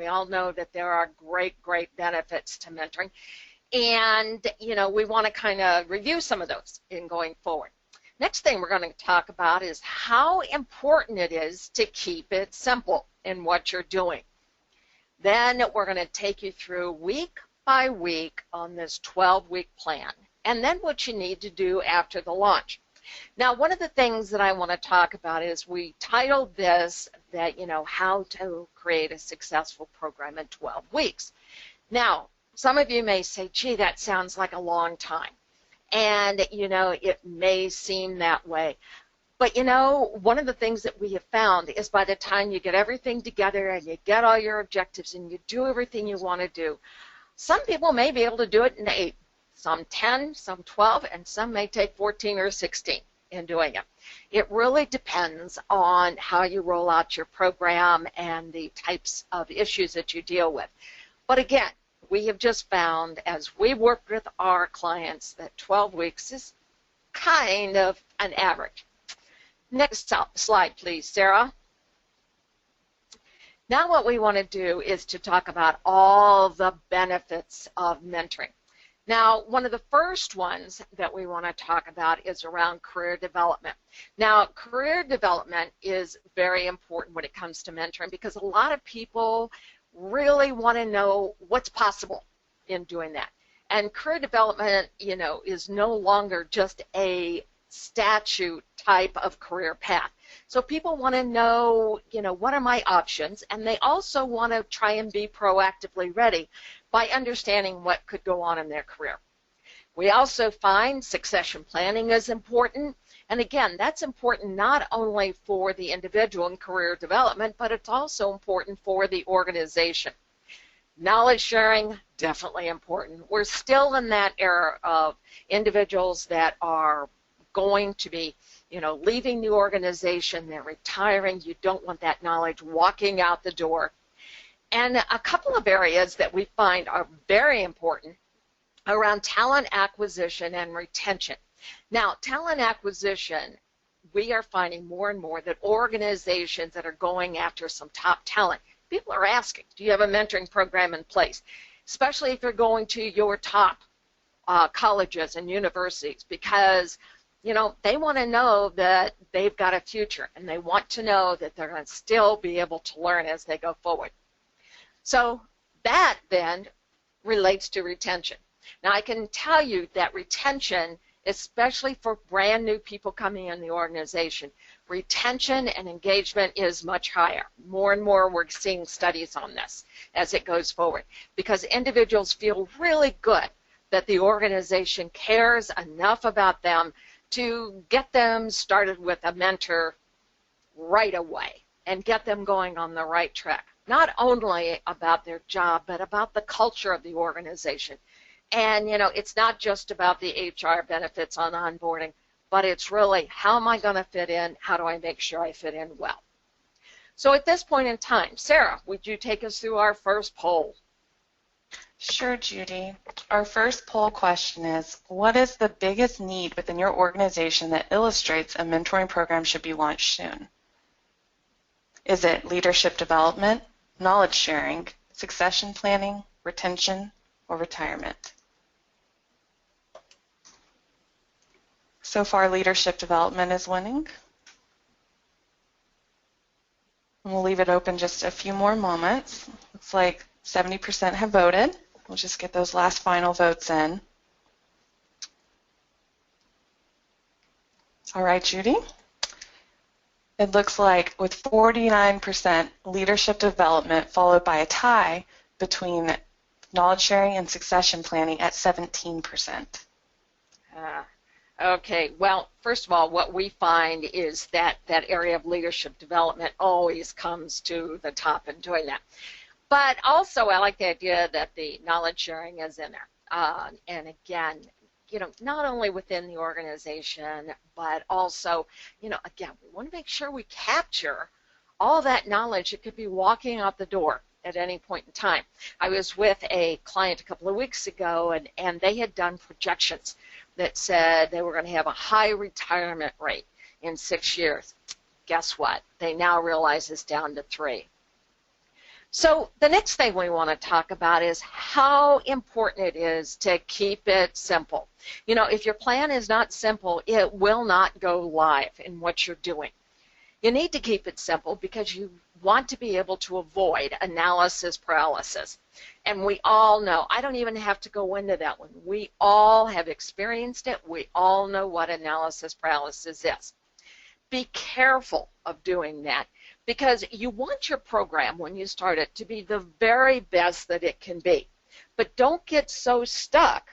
We all know that there are great, great benefits to mentoring. And, you know, we want to kind of review some of those in going forward. Next thing we're going to talk about is how important it is to keep it simple in what you're doing. Then we're going to take you through week by week on this 12-week plan, and then what you need to do after the launch. Now, one of the things that I want to talk about is we titled this that, you know, how to create a successful program in 12 weeks. Now, some of you may say, gee, that sounds like a long time. And, you know, it may seem that way. But, you know, one of the things that we have found is by the time you get everything together and you get all your objectives and you do everything you want to do, some people may be able to do it in 8, some 10, some 12, and some may take 14 or 16 in doing it. It really depends on how you roll out your program and the types of issues that you deal with. But again, we have just found as we worked with our clients that 12 weeks is kind of an average. Next slide, please, Sarah. Now what we want to do is to talk about all the benefits of mentoring. Now, one of the first ones that we want to talk about is around career development. Now, career development is very important when it comes to mentoring because a lot of people really want to know what's possible in doing that. And career development, you know, is no longer just a statute type of career path. So people want to know, you know, what are my options, and they also want to try and be proactively ready by understanding what could go on in their career. We also find succession planning is important, and again, that's important not only for the individual in career development, but it's also important for the organization. Knowledge sharing, definitely important. We're still in that era of individuals that are going to be, you know, leaving the organization, they're retiring, you don't want that knowledge walking out the door. And a couple of areas that we find are very important around talent acquisition and retention. Now, talent acquisition, we are finding more and more that organizations that are going after some top talent, people are asking, do you have a mentoring program in place? Especially if you're going to your top colleges and universities, because you know, they want to know that they've got a future, and they want to know that they're going to still be able to learn as they go forward. So that then relates to retention. Now, I can tell you that retention, especially for brand new people coming in the organization, retention and engagement is much higher. More and more we're seeing studies on this as it goes forward, because individuals feel really good that the organization cares enough about them to get them started with a mentor right away and get them going on the right track. Not only about their job, but about the culture of the organization. And, you know, it's not just about the HR benefits on onboarding, but it's really how am I going to fit in? How do I make sure I fit in well? So at this point in time, Sarah, would you take us through our first poll? Sure, Judy. Our first poll question is, what is the biggest need within your organization that illustrates a mentoring program should be launched soon? Is it leadership development, knowledge sharing, succession planning, retention, or retirement? So far, leadership development is winning. And we'll leave it open just a few more moments. Looks like 70% have voted. We'll just get those last final votes in. All right, Judy. It looks like with 49% leadership development followed by a tie between knowledge sharing and succession planning at 17%. Okay, well, first of all, what we find is that that area of leadership development always comes to the top in doing that. But also, I like the idea that the knowledge sharing is in there. And again, you know, not only within the organization, but also, you know, again, we want to make sure we capture all that knowledge. It could be walking out the door at any point in time. I was with a client a couple of weeks ago, and they had done projections that said they were going to have a high retirement rate in 6 years. Guess what? They now realize it's down to 3. So the next thing we want to talk about is how important it is to keep it simple. You know, if your plan is not simple, it will not go live in what you're doing. You need to keep it simple because you want to be able to avoid analysis paralysis. And we all know, I don't even have to go into that one. We all have experienced it. We all know what analysis paralysis is. Be careful of doing that because you want your program when you start it to be the very best that it can be. But don't get so stuck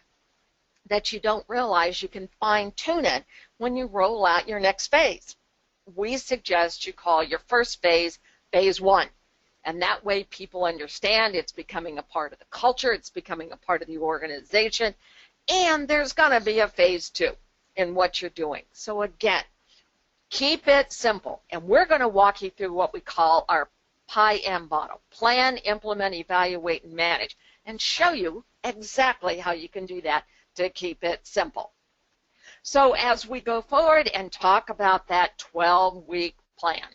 that you don't realize you can fine-tune it when you roll out your next phase. We suggest you call your first phase, phase 1. And that way people understand it's becoming a part of the culture, it's becoming a part of the organization, and there's going to be a phase 2 in what you're doing. So again, keep it simple. And we're going to walk you through what we call our PIM model, plan, implement, evaluate, and manage, and show you exactly how you can do that to keep it simple. So as we go forward and talk about that 12-week plan.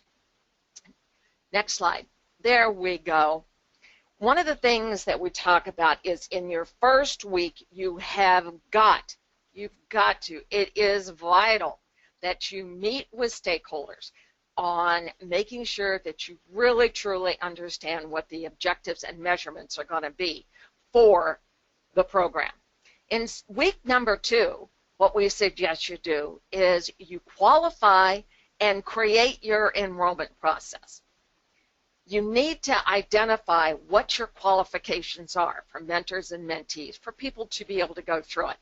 Next slide. There we go. One of the things that we talk about is in your first week, it is vital that you meet with stakeholders on making sure that you really, truly understand what the objectives and measurements are going to be for the program. In week number 2, what we suggest you do is you qualify and create your enrollment process. You need to identify what your qualifications are for mentors and mentees for people to be able to go through it.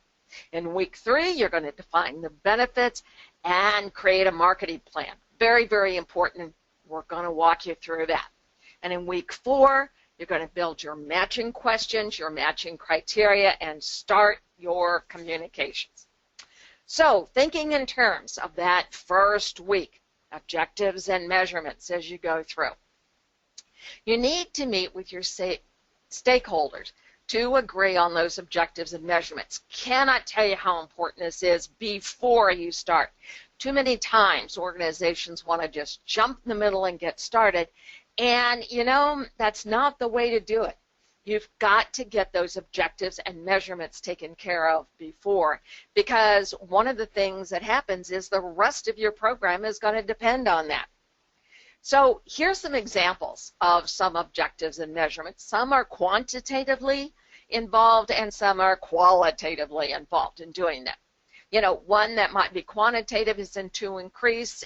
In week 3, you're going to define the benefits and create a marketing plan. Very, very important. We're going to walk you through that. And in week 4, you're going to build your matching questions, your matching criteria, and start your communications. So thinking in terms of that first week, objectives and measurements as you go through. You need to meet with your stakeholders to agree on those objectives and measurements. Cannot tell you how important this is before you start. Too many times organizations want to just jump in the middle and get started, and you know, that's not the way to do it. You've got to get those objectives and measurements taken care of before, because one of the things that happens is the rest of your program is going to depend on that. So here's some examples of some objectives and measurements. Some are quantitatively involved and some are qualitatively involved in doing that. You know, one that might be quantitative is to increase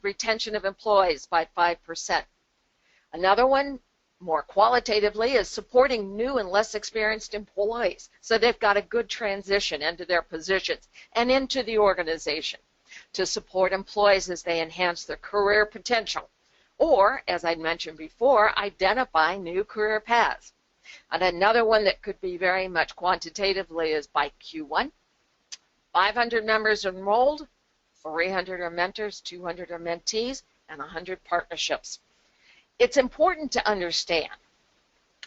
retention of employees by 5%. Another one, more qualitatively, is supporting new and less experienced employees so they've got a good transition into their positions and into the organization to support employees as they enhance their career potential. Or, as I mentioned before, identify new career paths. And another one that could be very much quantitatively is by Q1. 500 members enrolled, 300 are mentors, 200 are mentees, and 100 partnerships. It's important to understand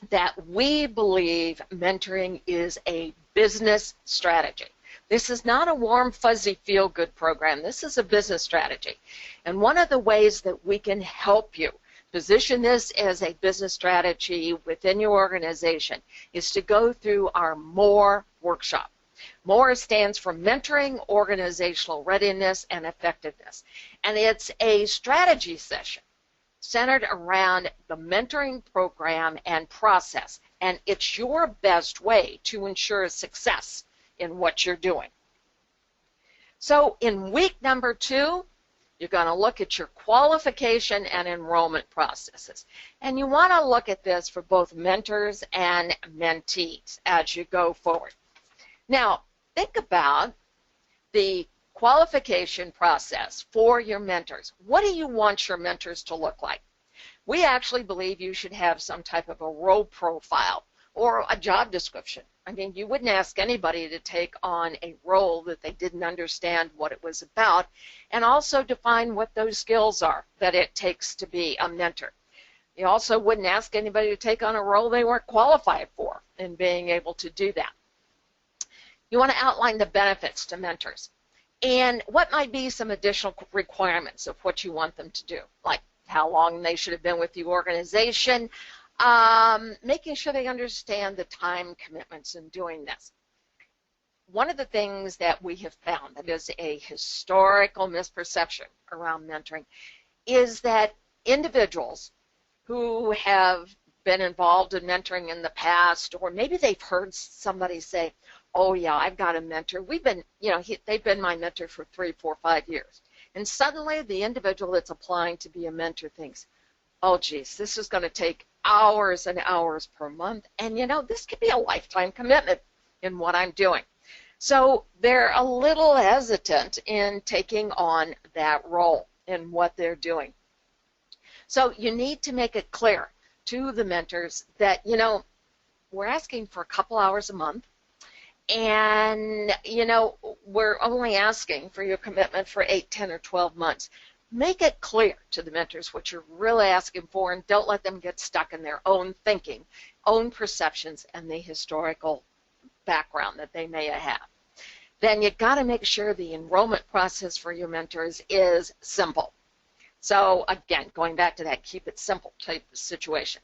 that we believe mentoring is a business strategy. This is not a warm, fuzzy, feel-good program. This is a business strategy. And one of the ways that we can help you position this as a business strategy within your organization is to go through our MORE workshop. MORE stands for Mentoring, Organizational Readiness, and Effectiveness. And it's a strategy session centered around the mentoring program and process. And it's your best way to ensure success in what you're doing. So in week number 2, you're going to look at your qualification and enrollment processes. And you want to look at this for both mentors and mentees as you go forward. Now, think about the qualification process for your mentors. What do you want your mentors to look like? We actually believe you should have some type of a role profile or a job description. I mean, you wouldn't ask anybody to take on a role that they didn't understand what it was about, and also define what those skills are that it takes to be a mentor. You also wouldn't ask anybody to take on a role they weren't qualified for in being able to do that. You want to outline the benefits to mentors and what might be some additional requirements of what you want them to do, like how long they should have been with the organization, making sure they understand the time commitments in doing this. One of the things that we have found that is a historical misperception around mentoring is that individuals who have been involved in mentoring in the past, or maybe they've heard somebody say, oh yeah, I've got a mentor. They've been my mentor for 3, 4, 5 years. And suddenly the individual that's applying to be a mentor thinks, oh geez, this is going to take hours and hours per month. And this could be a lifetime commitment in what I'm doing. So they're a little hesitant in taking on that role in what they're doing. So you need to make it clear to the mentors that, we're asking for a couple hours a month, and, we're only asking for your commitment for 8, 10, or 12 months. Make it clear to the mentors what you're really asking for, and don't let them get stuck in their own thinking, own perceptions, and the historical background that they may have. Then you've got to make sure the enrollment process for your mentors is simple. So again, going back to that keep it simple type of situation.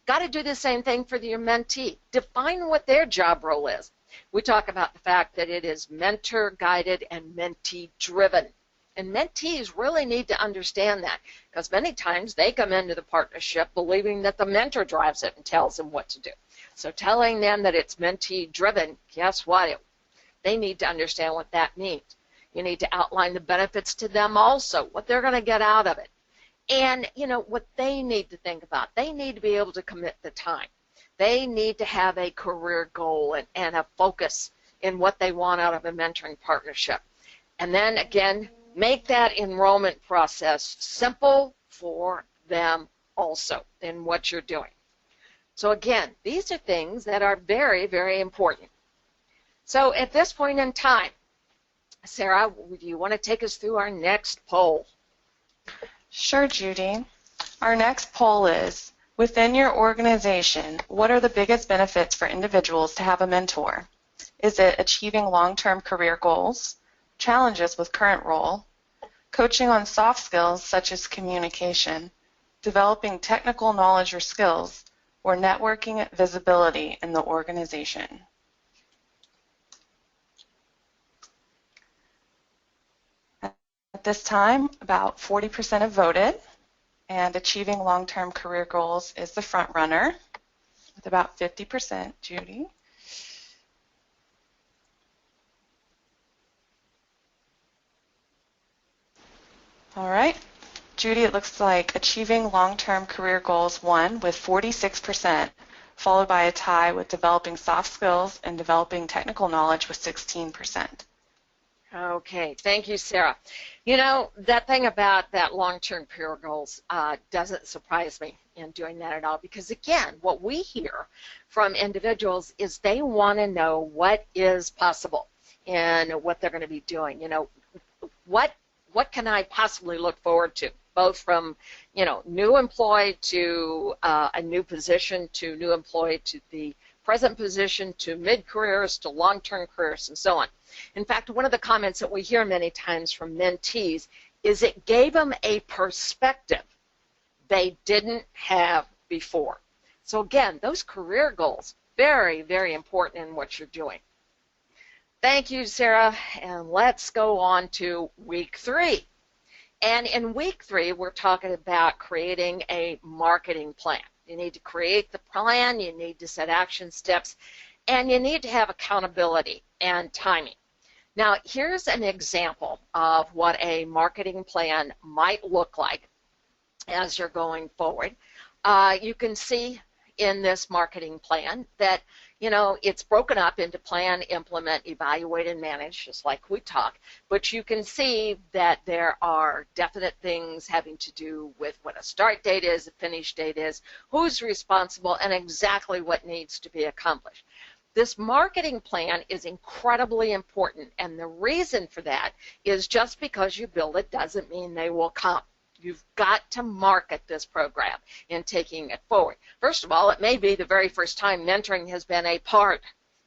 Got to do the same thing for your mentee. Define what their job role is. We talk about the fact that it is mentor-guided and mentee-driven. And mentees really need to understand that, because many times they come into the partnership believing that the mentor drives it and tells them what to do. So telling them that it's mentee-driven, guess what? They need to understand what that means. You need to outline the benefits to them also, what they're going to get out of it. And, what they need to think about. They need to be able to commit the time. They need to have a career goal and a focus in what they want out of a mentoring partnership. And then, again, make that enrollment process simple for them also in what you're doing. So, again, these are things that are very, very important. So at this point in time, Sarah, do you want to take us through our next poll? Sure, Judy. Our next poll is, within your organization, what are the biggest benefits for individuals to have a mentor? Is it achieving long-term career goals, challenges with current role, coaching on soft skills such as communication, developing technical knowledge or skills, or networking visibility in the organization? At this time, about 40% have voted, and achieving long-term career goals is the front runner with about 50%. Judy? All right. Judy, it looks like achieving long-term career goals won with 46%, followed by a tie with developing soft skills and developing technical knowledge with 16%. Okay, thank you, Sarah. That thing about that long-term career goals doesn't surprise me in doing that at all, because again, what we hear from individuals is they want to know what is possible and what they're going to be doing. What can I possibly look forward to, both from, new employee to a new position, to new employee to the present position, to mid-careers, to long-term careers, and so on. In fact, one of the comments that we hear many times from mentees is it gave them a perspective they didn't have before. So again, those career goals, very, very important in what you're doing. Thank you, Sarah, and let's go on to week 3. And in week 3, we're talking about creating a marketing plan. You need to create the plan, you need to set action steps, and you need to have accountability and timing. Now, here's an example of what a marketing plan might look like as you're going forward. You can see in this marketing plan that, it's broken up into plan, implement, evaluate, and manage, just like we talk. But you can see that there are definite things having to do with what a start date is, a finish date is, who's responsible, and exactly what needs to be accomplished. This marketing plan is incredibly important, and the reason for that is just because you build it doesn't mean they will come. You've got to market this program in taking it forward. First of all, it may be the very first time mentoring has been a part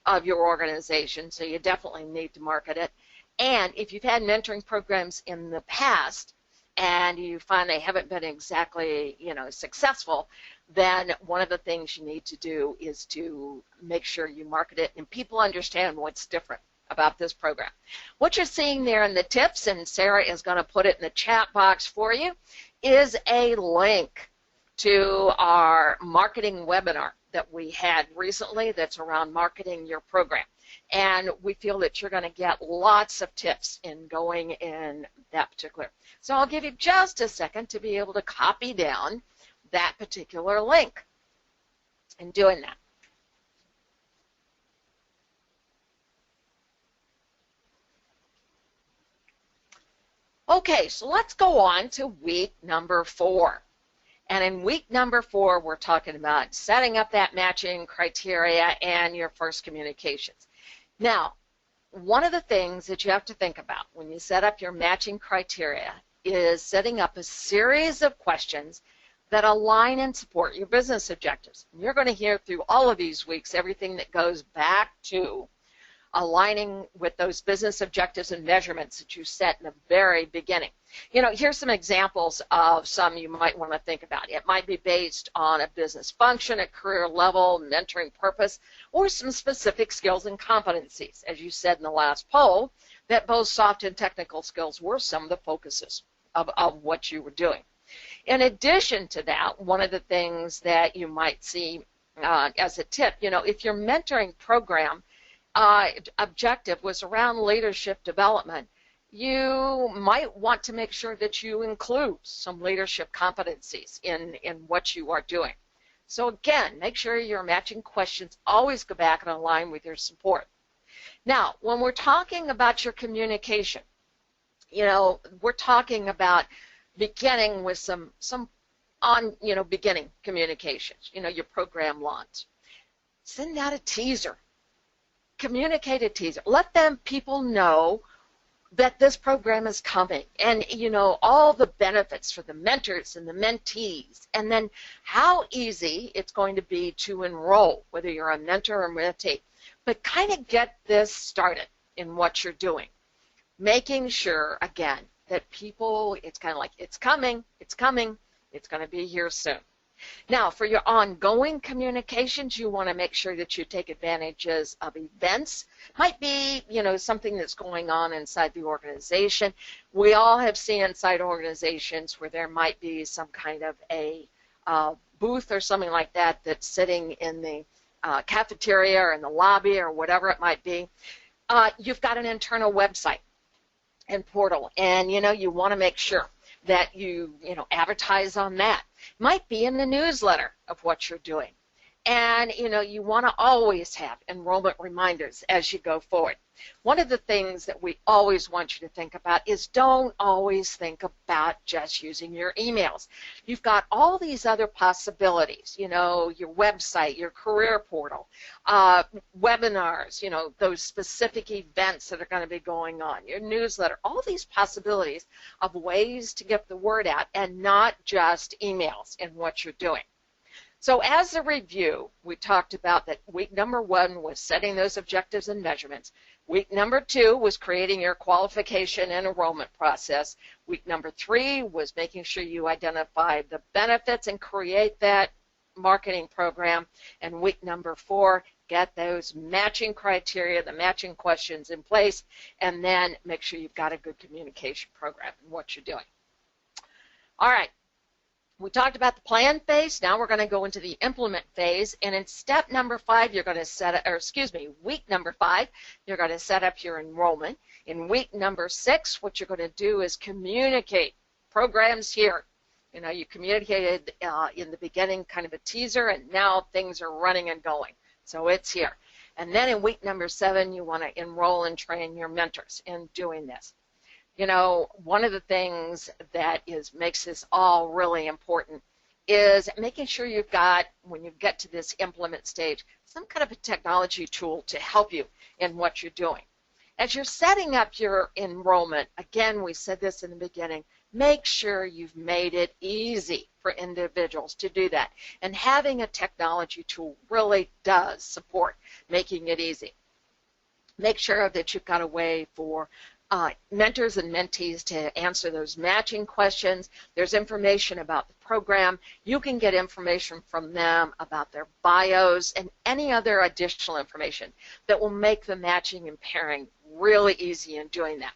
of your organization, so you definitely need to market it. And if you've had mentoring programs in the past and you find they haven't been exactly, successful, then one of the things you need to do is to make sure you market it and people understand what's different about this program. What you're seeing there in the tips, and Sarah is going to put it in the chat box for you, is a link to our marketing webinar that we had recently that's around marketing your program. And we feel that you're going to get lots of tips in going in that particular. So I'll give you just a second to be able to copy down that particular link in doing that. Okay, so let's go on to week number 4. And in week number 4, we're talking about setting up that matching criteria and your first communications. Now, one of the things that you have to think about when you set up your matching criteria is setting up a series of questions that align and support your business objectives. And you're going to hear through all of these weeks everything that goes back to aligning with those business objectives and measurements that you set in the very beginning. You know, here's some examples of some you might want to think about. It might be based on a business function, a career level, mentoring purpose, or some specific skills and competencies. As you said in the last poll, that both soft and technical skills were some of the focuses of what you were doing. In addition to that, one of the things that you might see as a tip, you know, if your mentoring program objective was around leadership development, you might want to make sure that you include some leadership competencies in what you are doing. So again, make sure your matching questions always go back and align with your support. Now, when we're talking about your communication, you know, we're talking about beginning with some beginning communications, you know, your program launch. Send out a teaser. Communicate a teaser. Let people know that this program is coming and, you know, all the benefits for the mentors and the mentees, and then how easy it's going to be to enroll, whether you're a mentor or mentee. But kind of get this started in what you're doing. Making sure, again, that people, it's kind of like, it's coming, it's coming, it's going to be here soon. Now, for your ongoing communications, you want to make sure that you take advantages of events. Might be, you know, something that's going on inside the organization. We all have seen inside organizations where there might be some kind of a booth or something like that that's sitting in the cafeteria or in the lobby or whatever it might be. You've got an internal website and portal, and, you know, you want to make sure that you advertise on that. Might be in the newsletter of what you're doing. And, you know, you want to always have enrollment reminders as you go forward. One of the things that we always want you to think about is don't always think about just using your emails. You've got all these other possibilities, you know, your website, your career portal, webinars, you know, those specific events that are going to be going on, your newsletter, all these possibilities of ways to get the word out and not just emails in what you're doing. So as a review, we talked about that week number 1 was setting those objectives and measurements. Week number 2 was creating your qualification and enrollment process. Week number 3 was making sure you identify the benefits and create that marketing program. And week number 4, get those matching criteria, the matching questions in place, and then make sure you've got a good communication program in what you're doing. All right. We talked about the plan phase. Now we're going to go into the implement phase. And in step number 5, you're going to week number 5, you're going to set up your enrollment. In week number 6, what you're going to do is communicate. Programs here. You know, you communicated in the beginning kind of a teaser, and now things are running and going. So it's here. And then in week number 7, you want to enroll and train your mentors in doing this. You know, one of the things that makes this all really important is making sure you've got, when you get to this implement stage, some kind of a technology tool to help you in what you're doing. As you're setting up your enrollment, again, we said this in the beginning, make sure you've made it easy for individuals to do that. And having a technology tool really does support making it easy. Make sure that you've got a way for mentors and mentees to answer those matching questions. There's information about the program. You can get information from them about their bios and any other additional information that will make the matching and pairing really easy in doing that.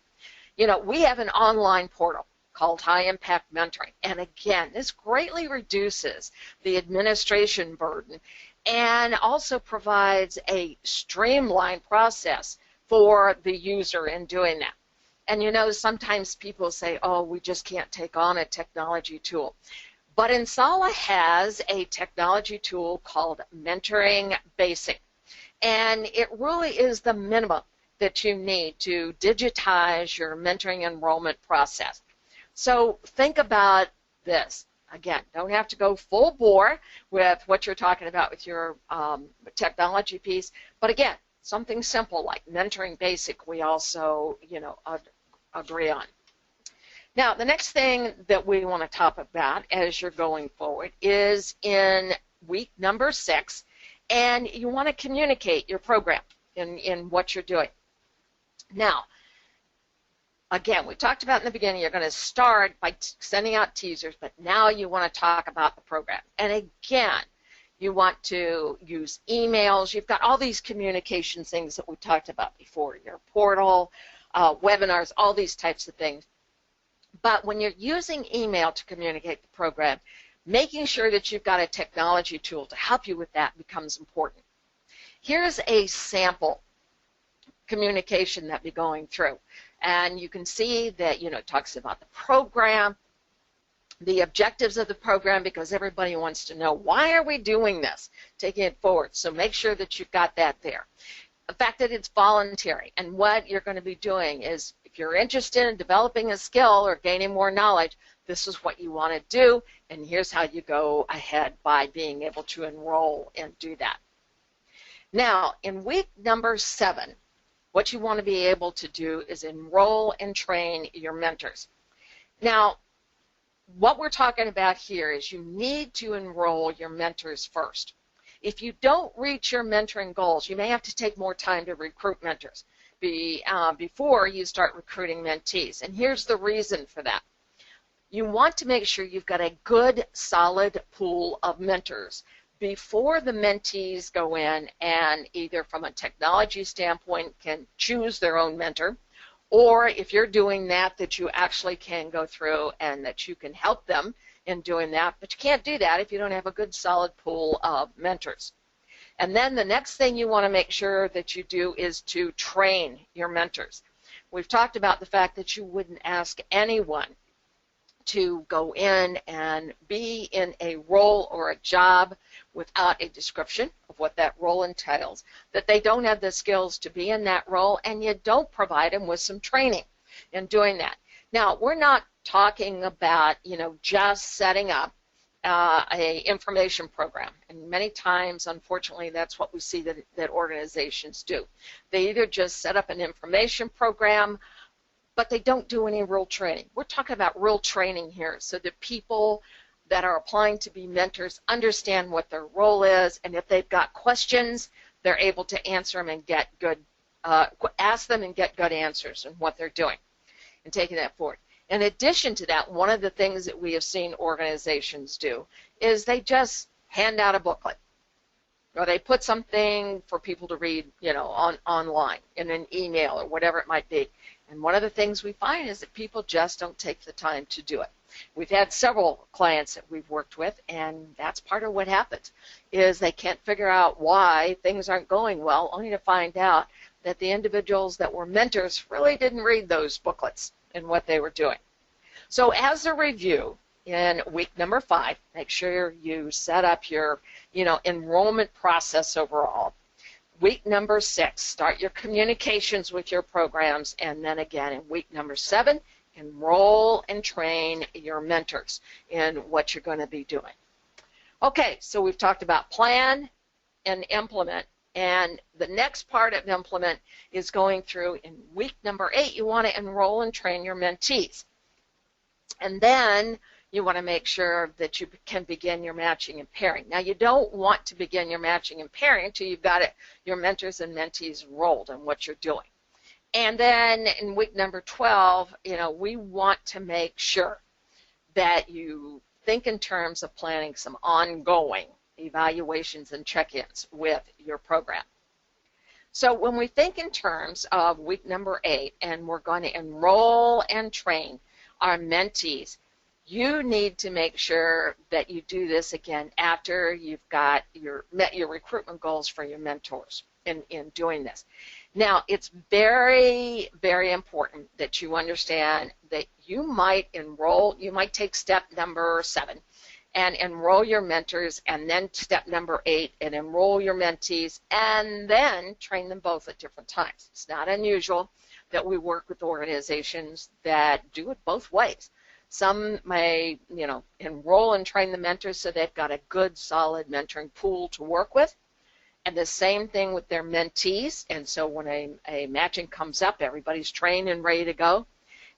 You know, we have an online portal called High Impact Mentoring. And again, this greatly reduces the administration burden and also provides a streamlined process for the user in doing that. And you know, sometimes people say, oh, we just can't take on a technology tool. But Insala has a technology tool called Mentoring Basic. And it really is the minimum that you need to digitize your mentoring enrollment process. So think about this. Again, don't have to go full bore with what you're talking about with your technology piece. But again, something simple like Mentoring Basic, we also, you know, agree on. Now, the next thing that we want to talk about as you're going forward is in week number 6, and you want to communicate your program in what you're doing. Now, again, we talked about in the beginning, you're going to start by sending out teasers, but now you want to talk about the program. And again, you want to use emails. You've got all these communication things that we talked about before, your portal, webinars, all these types of things. But when you're using email to communicate the program, making sure that you've got a technology tool to help you with that becomes important. Here's a sample communication that we're going through. And you can see that, you know, it talks about the program, the objectives of the program, because everybody wants to know, why are we doing this, taking it forward. So make sure that you've got that there. The fact that it's voluntary, and what you're going to be doing is, if you're interested in developing a skill or gaining more knowledge, this is what you want to do, and here's how you go ahead by being able to enroll and do that. Now, in week number 7, what you want to be able to do is enroll and train your mentors. Now, what we're talking about here is you need to enroll your mentors first. If you don't reach your mentoring goals, you may have to take more time to recruit mentors before you start recruiting mentees. And here's the reason for that. You want to make sure you've got a good, solid pool of mentors before the mentees go in and either from a technology standpoint can choose their own mentor, or if you're doing that, that you actually can go through and that you can help them in doing that. But you can't do that if you don't have a good solid pool of mentors. And then the next thing you want to make sure that you do is to train your mentors. We've talked about the fact that you wouldn't ask anyone to go in and be in a role or a job without a description of what that role entails, that they don't have the skills to be in that role, and you don't provide them with some training in doing that. Now, we're not talking about, you know, just setting up a information program, and many times, unfortunately, that's what we see that organizations do. They either just set up an information program, but they don't do any real training. We're talking about real training here, so that people that are applying to be mentors understand what their role is, and if they've got questions, they're able to answer them and get good, ask them and get good answers in what they're doing and taking that forward. In addition to that, one of the things that we have seen organizations do is they just hand out a booklet, or they put something for people to read, you know, online in an email or whatever it might be. And one of the things we find is that people just don't take the time to do it. We've had several clients that we've worked with, and that's part of what happens, is they can't figure out why things aren't going well, only to find out that the individuals that were mentors really didn't read those booklets and what they were doing. So as a review, in week number 5, make sure you set up your, you know, enrollment process overall. Week number 6, start your communications with your programs, and then again in week number 7, enroll and train your mentors in what you're going to be doing. Okay, so we've talked about plan and implement, and the next part of implement is going through in week number 8, you want to enroll and train your mentees. And then you want to make sure that you can begin your matching and pairing. Now, you don't want to begin your matching and pairing until you've got your mentors and mentees enrolled in what you're doing. And then in week number 12, we want to make sure that you think in terms of planning some ongoing evaluations and check-ins with your program. So when we think in terms of week number 8 and we're going to enroll and train our mentees, you need to make sure that you do this again after you've met your recruitment goals for your mentors in doing this. Now, it's very, very important that you understand that you might take step number 7 and enroll your mentors, and then step number 8 and enroll your mentees, and then train them both at different times. It's not unusual that we work with organizations that do it both ways. Some may, enroll and train the mentors so they've got a good, solid mentoring pool to work with. And the same thing with their mentees. And so when a matching comes up, everybody's trained and ready to go.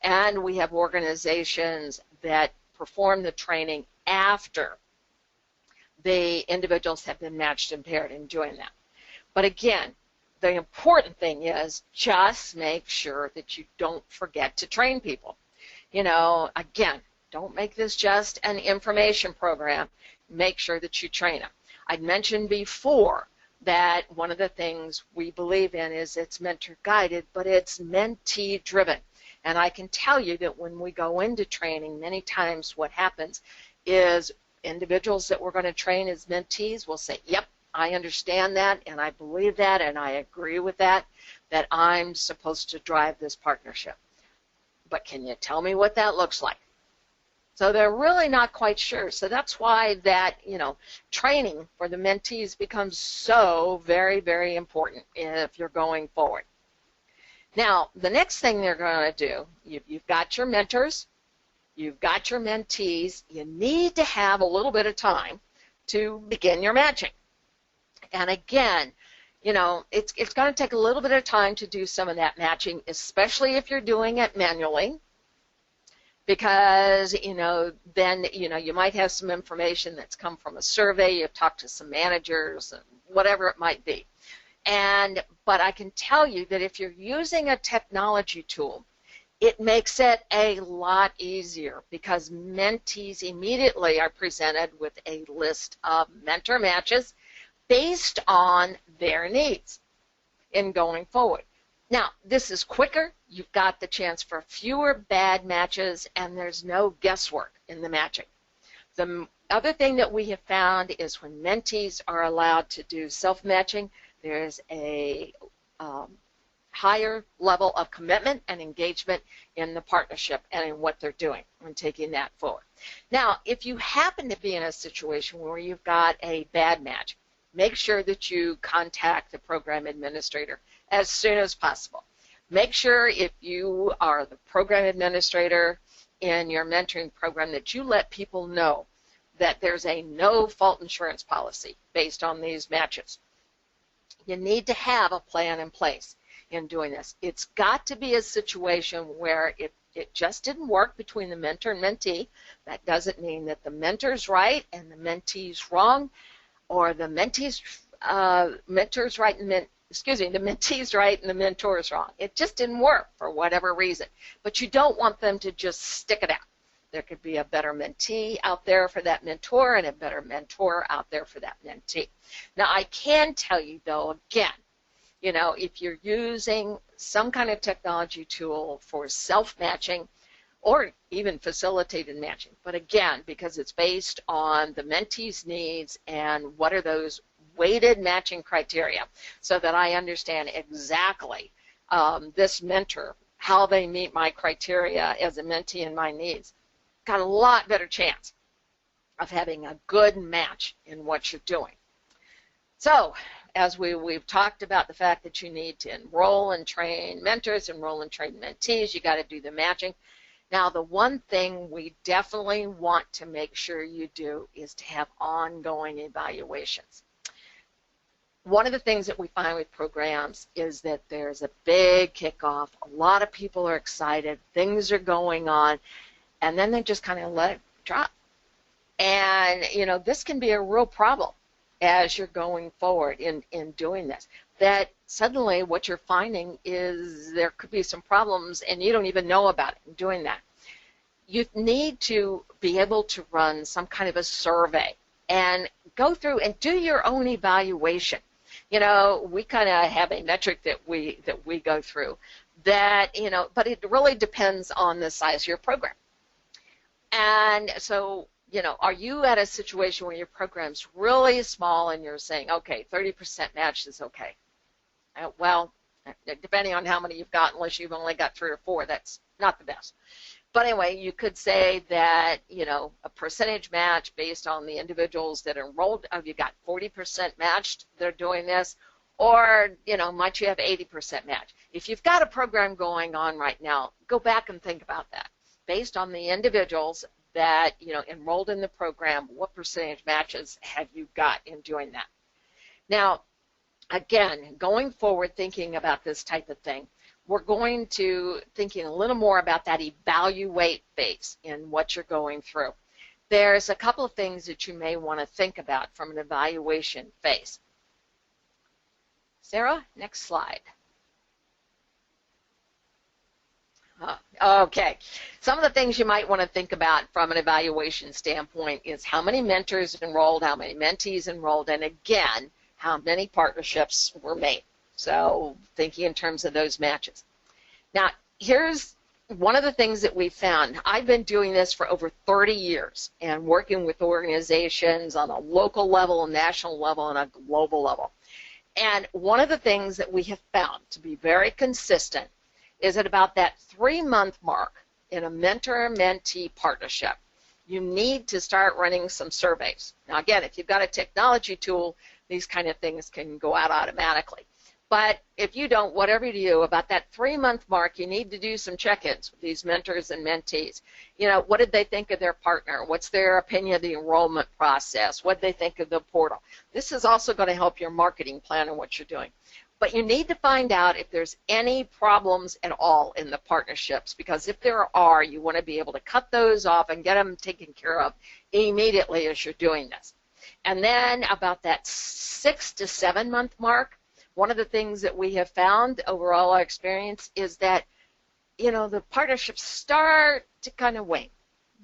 And we have organizations that perform the training after the individuals have been matched and paired in doing that. But again, the important thing is just make sure that you don't forget to train people. Again, don't make this just an information program. Make sure that you train them. I'd mentioned before that one of the things we believe in is it's mentor guided, but it's mentee driven. And I can tell you that when we go into training, many times what happens is individuals that we're going to train as mentees will say, yep, I understand that, and I believe that, and I agree with that I'm supposed to drive this partnership. But can you tell me what that looks like? So they're really not quite sure. So that's why that, training for the mentees becomes so very, very important if you're going forward. Now, the next thing they're going to do, you've got your mentors, you've got your mentees, you need to have a little bit of time to begin your matching. And again, it's going to take a little bit of time to do some of that matching, especially if you're doing it manually, because, then, you might have some information that's come from a survey, you've talked to some managers, and whatever it might be. But I can tell you that if you're using a technology tool, it makes it a lot easier because mentees immediately are presented with a list of mentor matches based on their needs in going forward. Now, this is quicker. You've got the chance for fewer bad matches, and there's no guesswork in the matching. The other thing that we have found is when mentees are allowed to do self-matching, there's a higher level of commitment and engagement in the partnership and in what they're doing and taking that forward. Now, if you happen to be in a situation where you've got a bad match, make sure that you contact the program administrator as soon as possible. Make sure if you are the program administrator in your mentoring program that you let people know that there's a no-fault insurance policy based on these matches. You need to have a plan in place in doing this. It's got to be a situation where it just didn't work between the mentor and mentee. That doesn't mean that the mentor's right and the mentee's wrong, or the mentee's right and the mentee's right and the mentor's wrong. It just didn't work for whatever reason. But you don't want them to just stick it out. There could be a better mentee out there for that mentor and a better mentor out there for that mentee. Now, I can tell you, though, again, if you're using some kind of technology tool for self-matching or even facilitated matching, but again, because it's based on the mentee's needs and what are those weighted matching criteria so that I understand exactly this mentor, how they meet my criteria as a mentee and my needs, got a lot better chance of having a good match in what you're doing. So, as we've talked about the fact that you need to enroll and train mentors, enroll and train mentees, you got to do the matching. Now, the one thing we definitely want to make sure you do is to have ongoing evaluations. One of the things that we find with programs is that there's a big kickoff. A lot of people are excited. Things are going on. And then they just kind of let it drop. And, this can be a real problem as you're going forward in doing this, that suddenly what you're finding is there could be some problems and you don't even know about it in doing that. You need to be able to run some kind of a survey and go through and do your own evaluation. You know, we kind of have a metric that we go through that, you know, but it really depends on the size of your program. And so, you know, are you at a situation where your program's really small and you're saying, okay, 30% match is okay? Well, depending on how many you've got, unless you've only got 3 or 4, that's not the best. But anyway, you could say that, you know, a percentage match based on the individuals that enrolled, you got 40% matched, they're doing this, or, you know, might you have 80% match? If you've got a program going on right now, go back and think about that. Based on the individuals that, you know, enrolled in the program, what percentage matches have you got in doing that? Now, again, going forward thinking about this type of thing, we're going to thinking a little more about that evaluate phase in what you're going through. There's a couple of things that you may want to think about from an evaluation phase. Sarah, next slide. Okay, some of the things you might want to think about from an evaluation standpoint is how many mentors enrolled, how many mentees enrolled, and again, how many partnerships were made. So thinking in terms of those matches. Now, here's one of the things that we found. I've been doing this for over 30 years and working with organizations on a local level, a national level, and a global level. And one of the things that we have found to be very consistent is at about that 3-month mark in a mentor-mentee partnership, you need to start running some surveys. Now, again, if you've got a technology tool, these kind of things can go out automatically. But if you don't, whatever you do, about that 3-month mark, you need to do some check-ins with these mentors and mentees. You know, what did they think of their partner? What's their opinion of the enrollment process? What did they think of the portal? This is also going to help your marketing plan and what you're doing. But you need to find out if there's any problems at all in the partnerships, because if there are, you want to be able to cut those off and get them taken care of immediately as you're doing this. And then about that 6 to 7 month mark, one of the things that we have found over all our experience is that, you know, the partnerships start to kind of wane.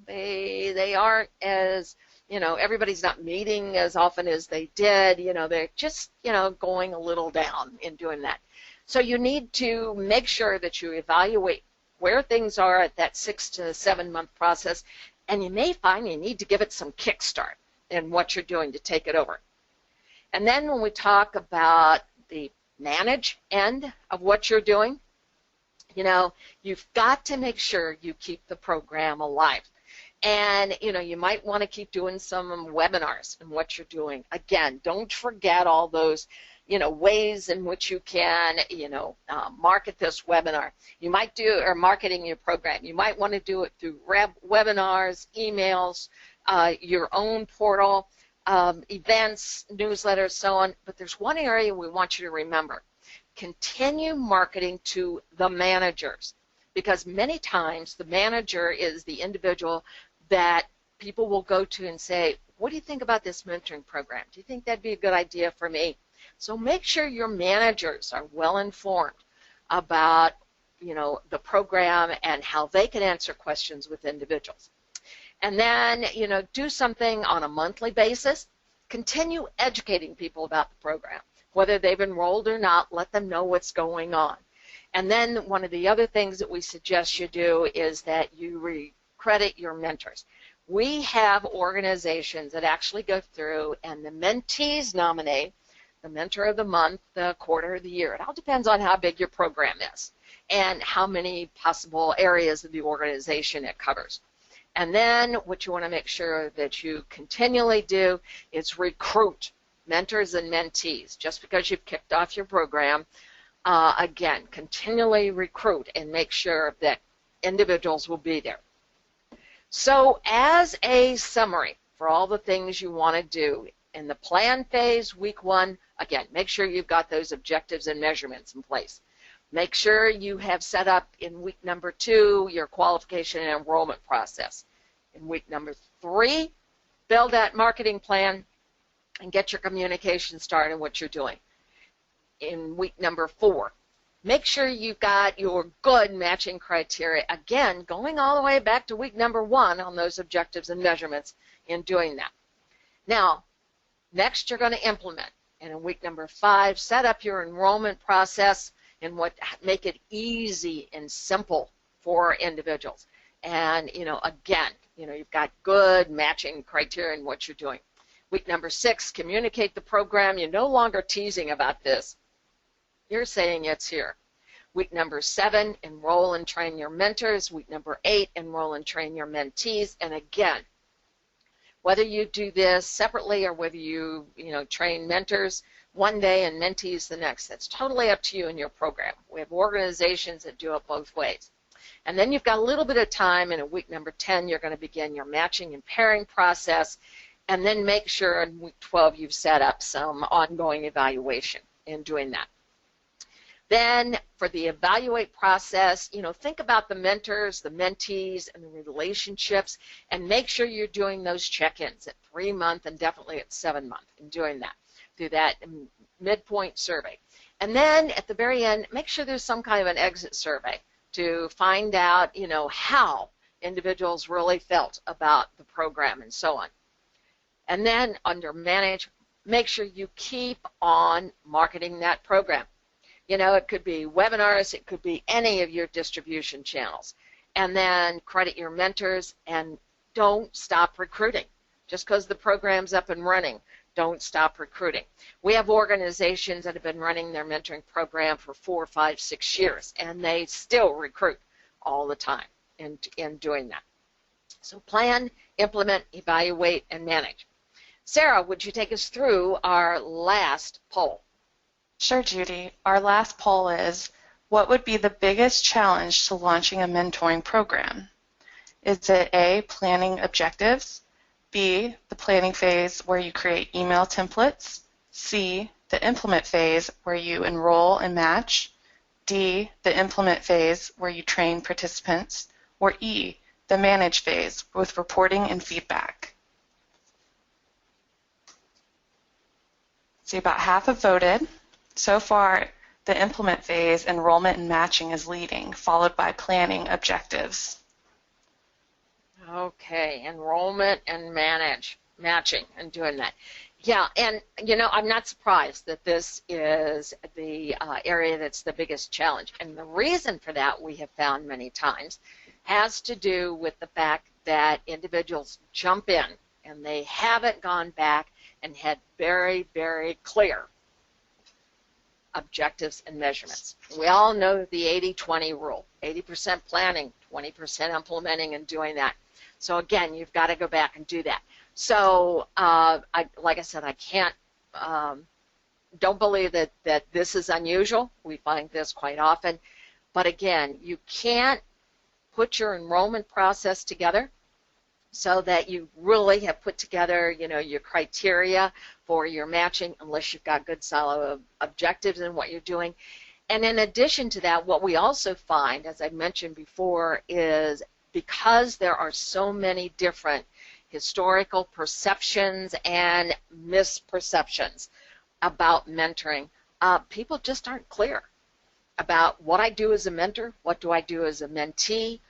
They aren't as, you know, everybody's not meeting as often as they did. You know, they're just, you know, going a little down in doing that. So you need to make sure that you evaluate where things are at that 6 to 7 month process, and you may find you need to give it some kickstart in what you're doing to take it over. And then when we talk about the manage end of what you're doing, you know, you've got to make sure you keep the program alive. And, you know, you might want to keep doing some webinars in what you're doing. Again, don't forget all those, you know, ways in which you can, you know, market this webinar. You might do, or marketing your program. You might want to do it through webinars, emails, your own portal, events, newsletters, so on. But there's one area we want you to remember. Continue marketing to the managers, because many times the manager is the individual that people will go to and say, what do you think about this mentoring program? Do you think that'd be a good idea for me? So make sure your managers are well informed about, you know, the program and how they can answer questions with individuals. And then, you know, do something on a monthly basis. Continue educating people about the program. Whether they've enrolled or not, let them know what's going on. And then one of the other things that we suggest you do is that you credit your mentors. We have organizations that actually go through and the mentees nominate the mentor of the month, the quarter of the year. It all depends on how big your program is and how many possible areas of the organization it covers. And then what you want to make sure that you continually do is recruit mentors and mentees. Just because you've kicked off your program, again, continually recruit and make sure that individuals will be there. So as a summary for all the things you want to do in the plan phase, week 1, again, make sure you've got those objectives and measurements in place. Make sure you have set up in week number 2 your qualification and enrollment process. In week number 3, build that marketing plan. and get your communication started on what you're doing. In week number 4, make sure you've got your good matching criteria. Again, going all the way back to week number 1 on those objectives and measurements in doing that. Now, next you're going to implement. And in week number 5, set up your enrollment process and make it easy and simple for individuals. And, again, you've got good matching criteria in what you're doing. Week number 6, communicate the program. You're no longer teasing about this. You're saying it's here. Week number 7, enroll and train your mentors. Week number 8, enroll and train your mentees. And again, whether you do this separately or whether you, train mentors one day and mentees the next, that's totally up to you and your program. We have organizations that do it both ways. And then you've got a little bit of time, and in week number 10, you're going to begin your matching and pairing process, and then make sure in week 12 you've set up some ongoing evaluation in doing that. Then for the evaluate process, think about the mentors, the mentees, and the relationships, and make sure you're doing those check-ins at 3-month and definitely at 7-month and doing that through that midpoint survey. And then at the very end, make sure there's some kind of an exit survey to find out, how individuals really felt about the program and so on. And then under manage, make sure you keep on marketing that program. It could be webinars, it could be any of your distribution channels. And then credit your mentors and don't stop recruiting. Just because the program's up and running, don't stop recruiting. We have organizations that have been running their mentoring program for 4, 5, 6 years, and they still recruit all the time in doing that. So plan, implement, evaluate, and manage. Sarah, would you take us through our last poll? Sure, Judy. Our last poll is, what would be the biggest challenge to launching a mentoring program? Is it A, planning objectives, B, the planning phase where you create email templates, C, the implement phase where you enroll and match, D, the implement phase where you train participants, or E, the manage phase with reporting and feedback? See, about half have voted. So far, the implement phase, enrollment and matching, is leading, followed by planning objectives. Okay, enrollment and matching and doing that. Yeah, and I'm not surprised that this is the area that's the biggest challenge. And the reason for that, we have found many times, has to do with the fact that individuals jump in and they haven't gone back and had very, very clear objectives and measurements. We all know the 80-20 rule, 80% planning, 20% implementing and doing that. So again, you've got to go back and do that. So like I said, I can't, don't believe that this is unusual. We find this quite often. But again, you can't put your enrollment process together so that you really have put together, your criteria for your matching unless you've got good solid objectives in what you're doing. And in addition to that, what we also find, as I mentioned before, is because there are so many different historical perceptions and misperceptions about mentoring, people just aren't clear about what I do as a mentor, what do I do as a mentee.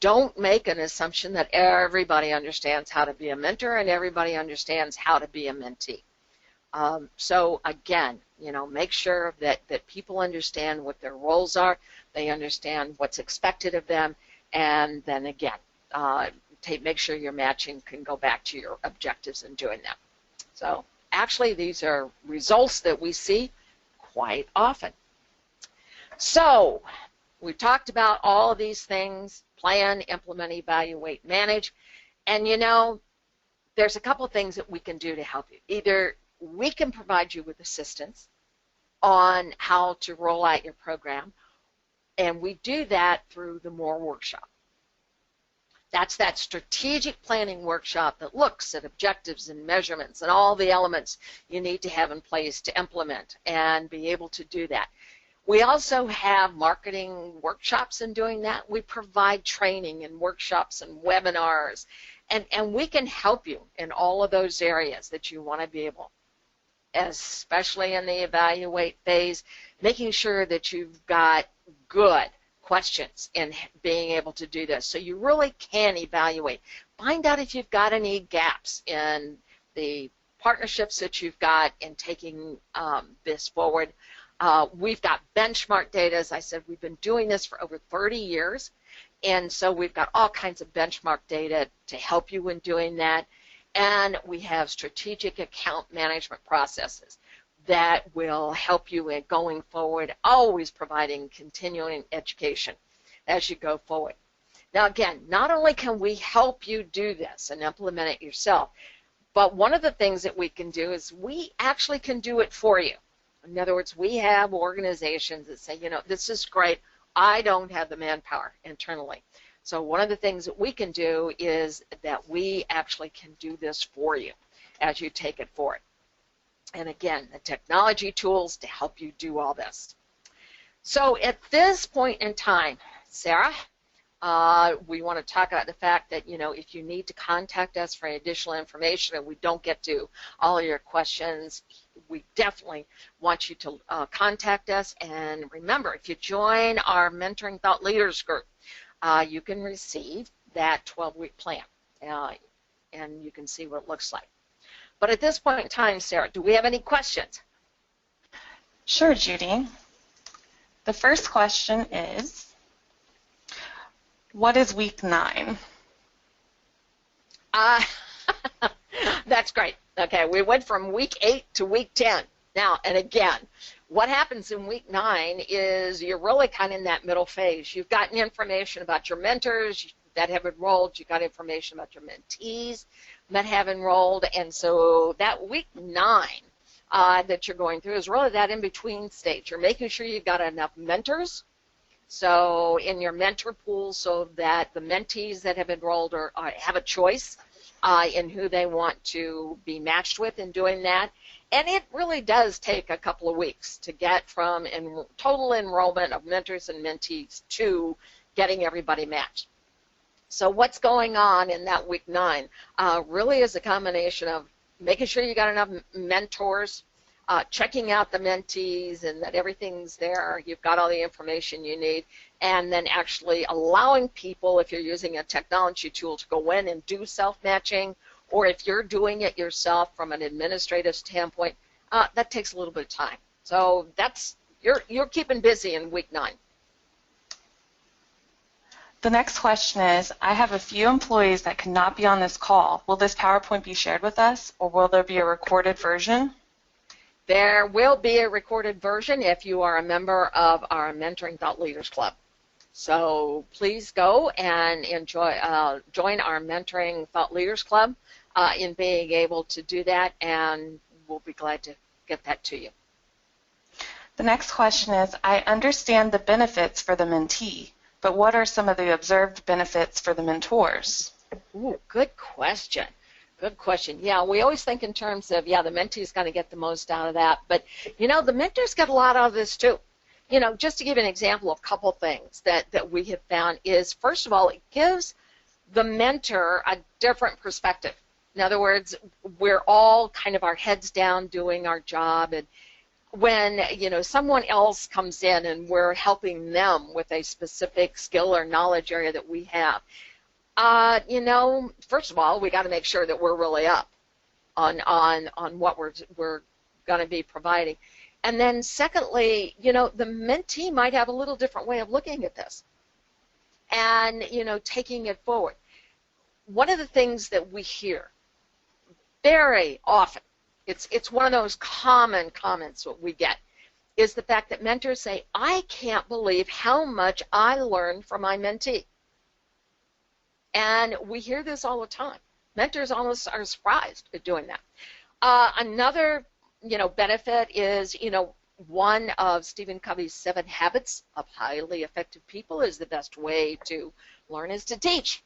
Don't make an assumption that everybody understands how to be a mentor and everybody understands how to be a mentee. So again, make sure that people understand what their roles are, they understand what's expected of them, and then again, make sure your matching can go back to your objectives in doing that. So actually, these are results that we see quite often. So we've talked about all of these things: plan, implement, evaluate, manage. And there's a couple of things that we can do to help you. Either we can provide you with assistance on how to roll out your program, and we do that through the MORE workshop. That's that strategic planning workshop that looks at objectives and measurements and all the elements you need to have in place to implement and be able to do that. We also have marketing workshops in doing that. We provide training and workshops and webinars And we can help you in all of those areas that you want to be able, especially in the evaluate phase, making sure that you've got good questions in being able to do this so you really can evaluate. Find out if you've got any gaps in the partnerships that you've got in taking this forward. We've got benchmark data. As I said, we've been doing this for over 30 years, and so we've got all kinds of benchmark data to help you in doing that. And we have strategic account management processes that will help you in going forward, always providing continuing education as you go forward. Now again, not only can we help you do this and implement it yourself, but one of the things that we can do is we actually can do it for you. In other words, we have organizations that say, you know, this is great, I don't have the manpower internally. So one of the things that we can do is that we actually can do this for you as you take it forward. And again, the technology tools to help you do all this. So at this point in time, Sarah, we want to talk about the fact that, you know, if you need to contact us for additional information and we don't get to all of your questions, we definitely want you to contact us. And remember, if you join our Mentoring Thought Leaders group, you can receive that 12-week plan, and you can see what it looks like. But at this point in time, Sarah, do we have any questions? Sure, Judy. The first question is, what is week 9? That's great. Okay, we went from week 8 to week 10. Now, and again, what happens in week 9 is you're really kind of in that middle phase. You've gotten information about your mentors that have enrolled. You've got information about your mentees that have enrolled. And so that week 9 that you're going through is really that in-between stage. You're making sure you've got enough mentors, so in your mentor pool, so that the mentees that have enrolled have a choice in who they want to be matched with in doing that. And it really does take a couple of weeks to get from total enrollment of mentors and mentees to getting everybody matched. So what's going on in that week 9 really is a combination of making sure you got enough mentors, checking out the mentees and that everything's there, you've got all the information you need, and then actually allowing people, if you're using a technology tool, to go in and do self-matching, or if you're doing it yourself from an administrative standpoint, that takes a little bit of time. So that's you're keeping busy in week 9. The next question is, I have a few employees that cannot be on this call. Will this PowerPoint be shared with us, or will there be a recorded version? There will be a recorded version if you are a member of our Mentoring Thought Leaders Club. So please go and join our Mentoring Thought Leaders Club in being able to do that, and we'll be glad to get that to you. The next question is, I understand the benefits for the mentee, but what are some of the observed benefits for the mentors? Ooh, good question. Good question. Yeah, we always think in terms of, yeah, the mentee's going to get the most out of that. But, you know, the mentors get a lot out of this too. You know, just to give an example of a couple things that we have found is, first of all, it gives the mentor a different perspective. In other words, we're all kind of our heads down doing our job, and when, you know, someone else comes in and we're helping them with a specific skill or knowledge area that we have, you know, first of all, we got to make sure that we're really up on what we're going to be providing. And then secondly, you know, the mentee might have a little different way of looking at this and, you know, taking it forward. One of the things that we hear very often, it's one of those common comments that we get, is the fact that mentors say, I can't believe how much I learned from my mentee. And we hear this all the time. Mentors almost are surprised at doing that. Another, you know, benefit is, you know, one of Stephen Covey's 7 habits of highly effective people is the best way to learn is to teach.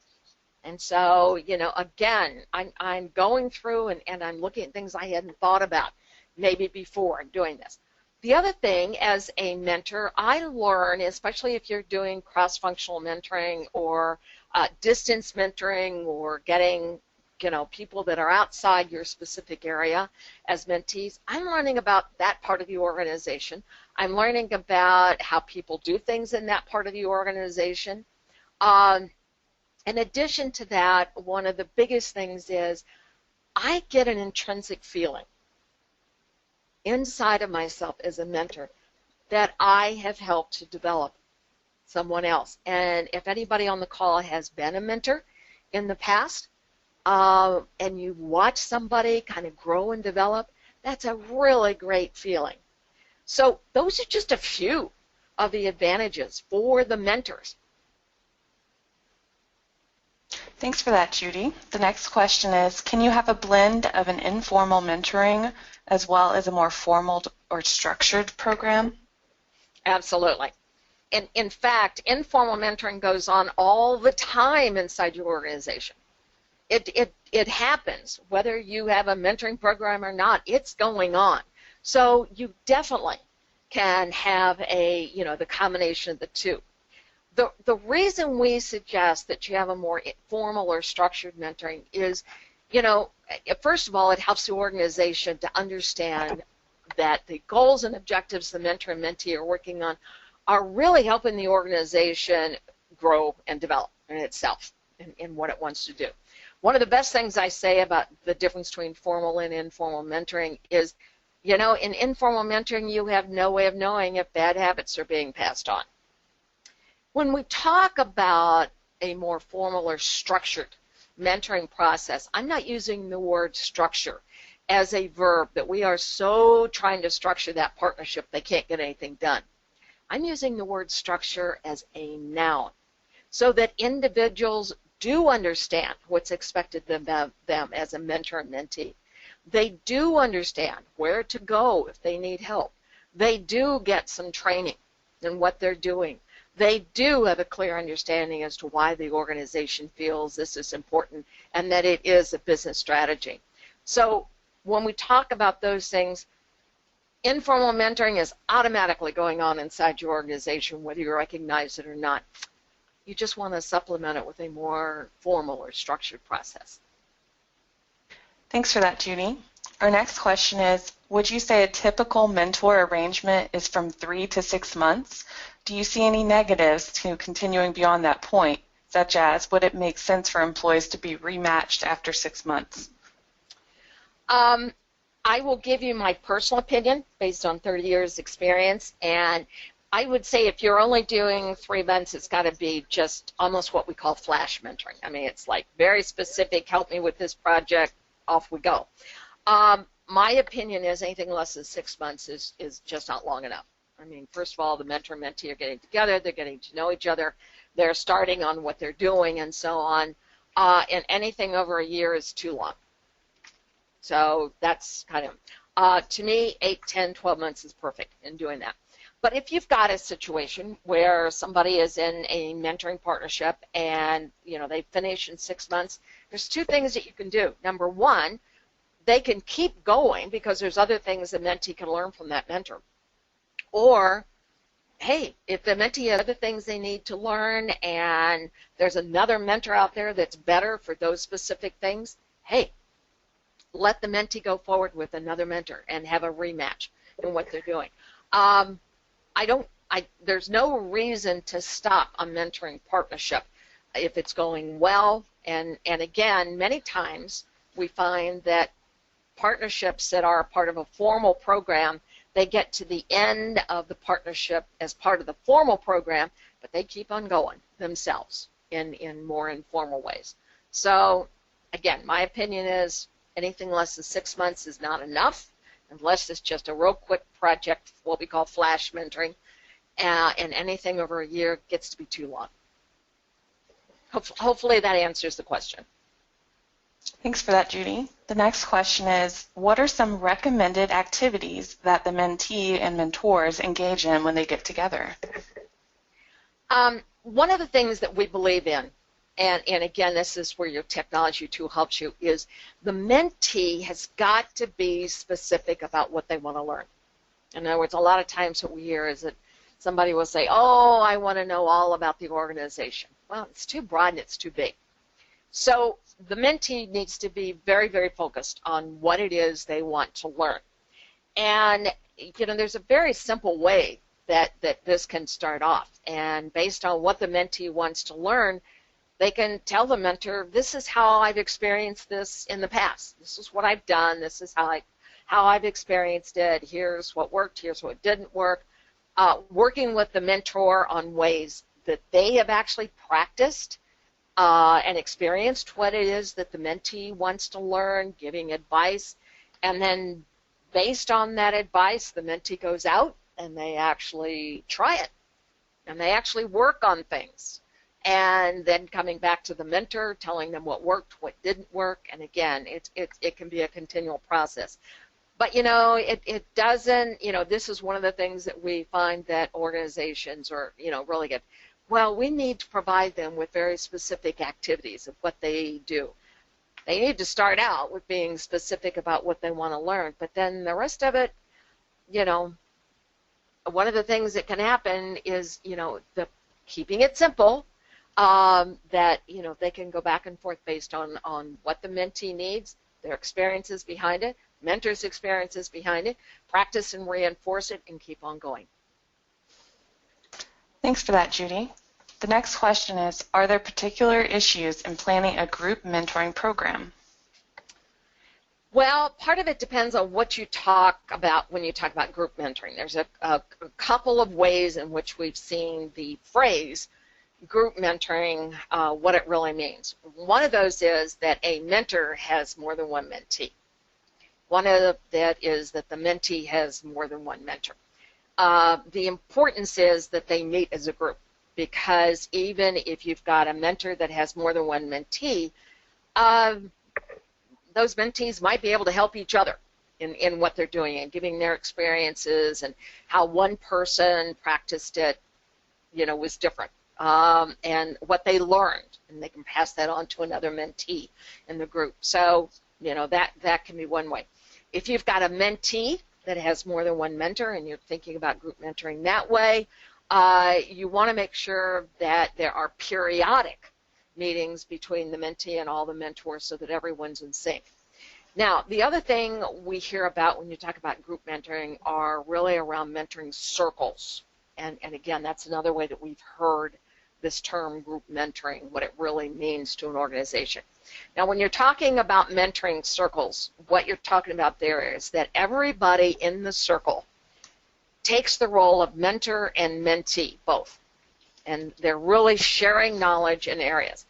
And so, you know, again, I'm going through and I'm looking at things I hadn't thought about maybe before doing this. The other thing, as a mentor, I learn, especially if you're doing cross-functional mentoring or distance mentoring or getting people that are outside your specific area as mentees. I'm learning about that part of the organization. I'm learning about how people do things in that part of the organization. In addition to that, one of the biggest things is I get an intrinsic feeling inside of myself as a mentor that I have helped to develop someone else. And if anybody on the call has been a mentor in the past, and you watch somebody kind of grow and develop, that's a really great feeling. So those are just a few of the advantages for the mentors. Thanks for that, Judy. The next question is, can you have a blend of an informal mentoring as well as a more formal or structured program? Absolutely. In fact, informal mentoring goes on all the time inside your organization. It happens, whether you have a mentoring program or not, it's going on. So you definitely can have the combination of the two. The reason we suggest that you have a more formal or structured mentoring is, first of all, it helps the organization to understand that the goals and objectives the mentor and mentee are working on are really helping the organization grow and develop in itself in what it wants to do. One of the best things I say about the difference between formal and informal mentoring is, in informal mentoring, you have no way of knowing if bad habits are being passed on. When we talk about a more formal or structured mentoring process, I'm not using the word structure as a verb that we are so trying to structure that partnership they can't get anything done. I'm using the word structure as a noun so that individuals do understand what's expected of them as a mentor and mentee. They do understand where to go if they need help. They do get some training in what they're doing. They do have a clear understanding as to why the organization feels this is important and that it is a business strategy. So when we talk about those things, informal mentoring is automatically going on inside your organization, whether you recognize it or not. You just want to supplement it with a more formal or structured process. Thanks for that, Judy. Our next question is, would you say a typical mentor arrangement is from 3 to 6 months? Do you see any negatives to continuing beyond that point, such as would it make sense for employees to be rematched after 6 months? I will give you my personal opinion based on 30 years experience, and I would say if you're only doing 3 months, it's got to be just almost what we call flash mentoring. I mean, it's like very specific, help me with this project, off we go. My opinion is anything less than 6 months is just not long enough. I mean, first of all, the mentor and mentee are getting together, they're getting to know each other, they're starting on what they're doing and so on, and anything over a year is too long. So that's kind of, to me, 8, 10, 12 months is perfect in doing that. But if you've got a situation where somebody is in a mentoring partnership and, they finish in 6 months, there's 2 things that you can do. Number one, they can keep going because there's other things the mentee can learn from that mentor. Or, hey, if the mentee has other things they need to learn and there's another mentor out there that's better for those specific things, hey, let the mentee go forward with another mentor and have a rematch in what they're doing. There's no reason to stop a mentoring partnership if it's going well. And again, many times we find that partnerships that are part of a formal program, they get to the end of the partnership as part of the formal program, but they keep on going themselves in more informal ways. So again, my opinion is anything less than 6 months is not enough, unless it's just a real quick project, what we call flash mentoring, and anything over a year gets to be too long. Hopefully that answers the question. Thanks for that, Judy. The next question is, what are some recommended activities that the mentee and mentors engage in when they get together? One of the things that we believe in, and again, this is where your technology tool helps you, is the mentee has got to be specific about what they want to learn. In other words, a lot of times what we hear is that Somebody will say, oh, I want to know all about the organization. Well, it's too broad and it's too big. So the mentee needs to be very, very focused on what it is they want to learn. And, there's a very simple way that this can start off. And based on what the mentee wants to learn, they can tell the mentor, this is how I've experienced this in the past. This is what I've done. This is how I've experienced it. Here's what worked. Here's what didn't work. Working with the mentor on ways that they have actually practiced and experienced what it is that the mentee wants to learn, giving advice, and then based on that advice, the mentee goes out and they actually try it, and they actually work on things. And then coming back to the mentor, telling them what worked, what didn't work, and again, it can be a continual process. But, it doesn't, this is one of the things that we find that organizations are, really get. Well, we need to provide them with very specific activities of what they do. They need to start out with being specific about what they want to learn, but then the rest of it, one of the things that can happen is, the keeping it simple, that, they can go back and forth based on what the mentee needs, their experiences behind it, mentor's experiences behind it, practice and reinforce it, and keep on going. Thanks for that, Judy. The next question is, are there particular issues in planning a group mentoring program? Well, part of it depends on what you talk about when you talk about group mentoring. There's a couple of ways in which we've seen the phrase group mentoring, what it really means. One of those is that a mentor has more than one mentee. One of that is that the mentee has more than one mentor. The importance is that they meet as a group, because even if you've got a mentor that has more than one mentee, those mentees might be able to help each other in what they're doing and giving their experiences, and how one person practiced it, was different, and what they learned, and they can pass that on to another mentee in the group. So, that can be one way. If you've got a mentee that has more than one mentor and you're thinking about group mentoring that way, you want to make sure that there are periodic meetings between the mentee and all the mentors so that everyone's in sync. Now, the other thing we hear about when you talk about group mentoring are really around mentoring circles. And again, that's another way that we've heard this term group mentoring, what it really means to an organization. Now, when you're talking about mentoring circles, what you're talking about there is that everybody in the circle takes the role of mentor and mentee, both. And they're really sharing knowledge in areas.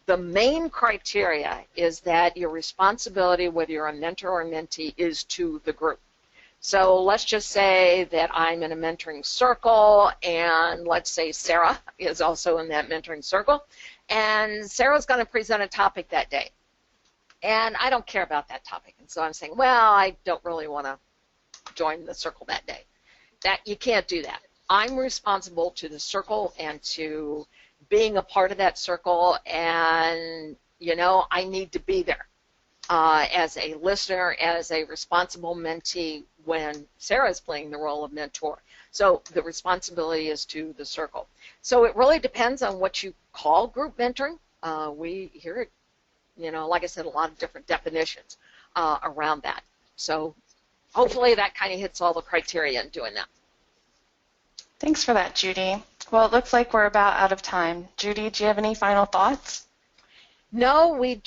The main criteria is that your responsibility, whether you're a mentor or a mentee, is to the group. So let's just say that I'm in a mentoring circle, and let's say Sarah is also in that mentoring circle, and Sarah's going to present a topic that day. And I don't care about that topic. And so I'm saying, well, I don't really want to join the circle that day. That you can't do that. I'm responsible to the circle and to being a part of that circle, and, I need to be there as a listener, as a responsible mentee when Sarah's playing the role of mentor. So the responsibility is to the circle. So it really depends on what you call group mentoring. We hear it, like I said, a lot of different definitions around that. So hopefully that kind of hits all the criteria in doing that. Thanks for that, Judy. Well, it looks like we're about out of time. Judy, do you have any final thoughts? No, we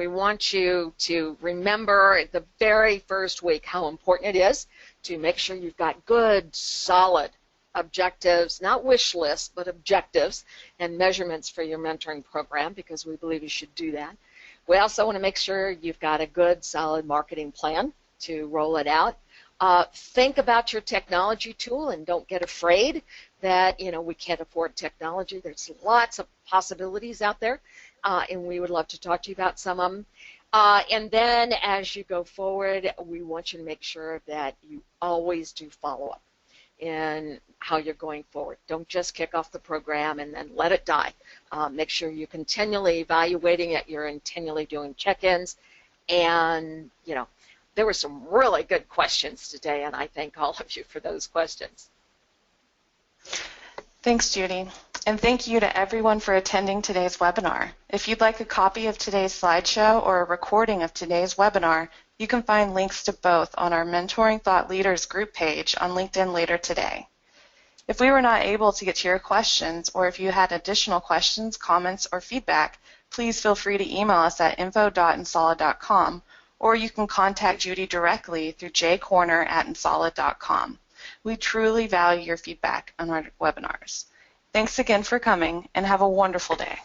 want you to remember the very first week how important it is to make sure you've got good, solid objectives, not wish lists, but objectives and measurements for your mentoring program, because we believe you should do that. We also want to make sure you've got a good, solid marketing plan to roll it out. Think about your technology tool and don't get afraid that, we can't afford technology. There's lots of possibilities out there, and we would love to talk to you about some of them. And then as you go forward, we want you to make sure that you always do follow-up in how you're going forward. Don't just kick off the program and then let it die. Make sure you're continually evaluating it, you're continually doing check-ins, and, there were some really good questions today, and I thank all of you for those questions. Thanks, Judy. And thank you to everyone for attending today's webinar. If you'd like a copy of today's slideshow or a recording of today's webinar, you can find links to both on our Mentoring Thought Leaders group page on LinkedIn later today. If we were not able to get to your questions, or if you had additional questions, comments, or feedback, please feel free to email us at info.insolid.com, or you can contact Judy directly through jcorner@insolid.com. We truly value your feedback on our webinars. Thanks again for coming, and have a wonderful day.